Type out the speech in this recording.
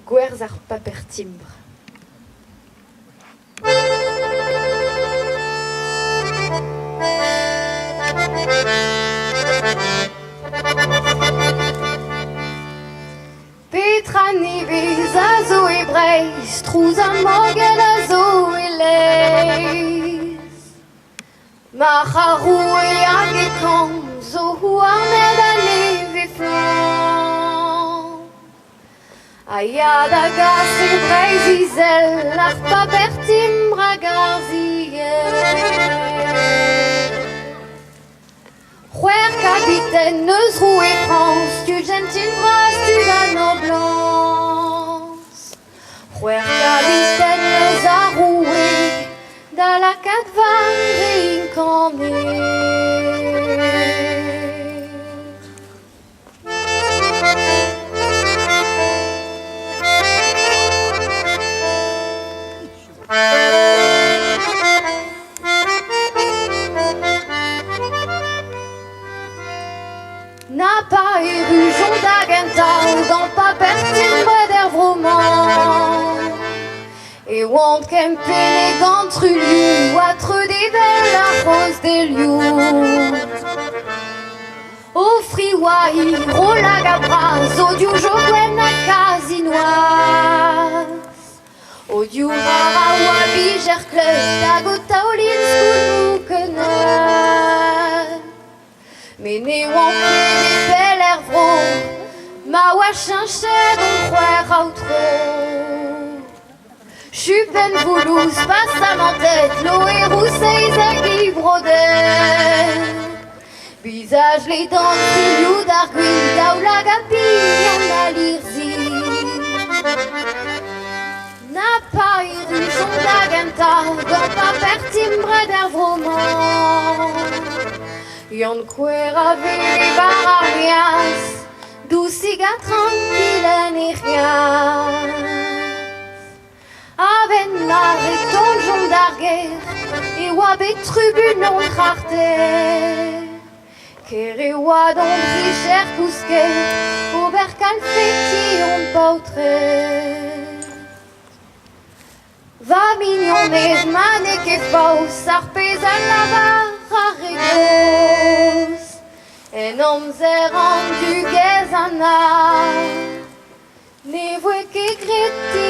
gwerz ar paper timbr. Petra nevez a zo e breiz, trouz an morgel a zo e leiz. Ma c'haroue hag e kan, zo houarned a neve flan. A ya da gas e breiz izel, ar paper timbr a garziel. C'hwer kapitaine neus roue e France, tu gentil bras, tu dan o blancs. C'hwer kapitaine neus a roue, da la kat van n'a pas éru Jean d'Agenta dans paper timbre der vroman. Et want kempe les gant truliou, atre des belles la rose des lious. Au friwai, rola gabras, au diou jogwen a casinoise. Au diou marawa bigercleus, da gota olin skoul moukeneu. Mais ne oan ket e bel er vro, ma oa chinchet on c'hwer aoutro. Chupen voulouz, passe à mantet, l'eau et rousseiz a gi brodet. Visage les dents, filou d'arguil, daou la gapi, on a l'irzi. N'a pas iru Jean d'Agenta, dans paper timbre der vroman. Yon kwer ave les bararias, douciga tranquille en rien. Aven mar et ton jom d'arguer, et oa bet trubunon trarte. Ker e oa don richer kousket, ober kalfeti on pautre. Va mignonez manek e faus, ar pez al lavar a regos. En omzer an du gez an ar, ne voe ket greti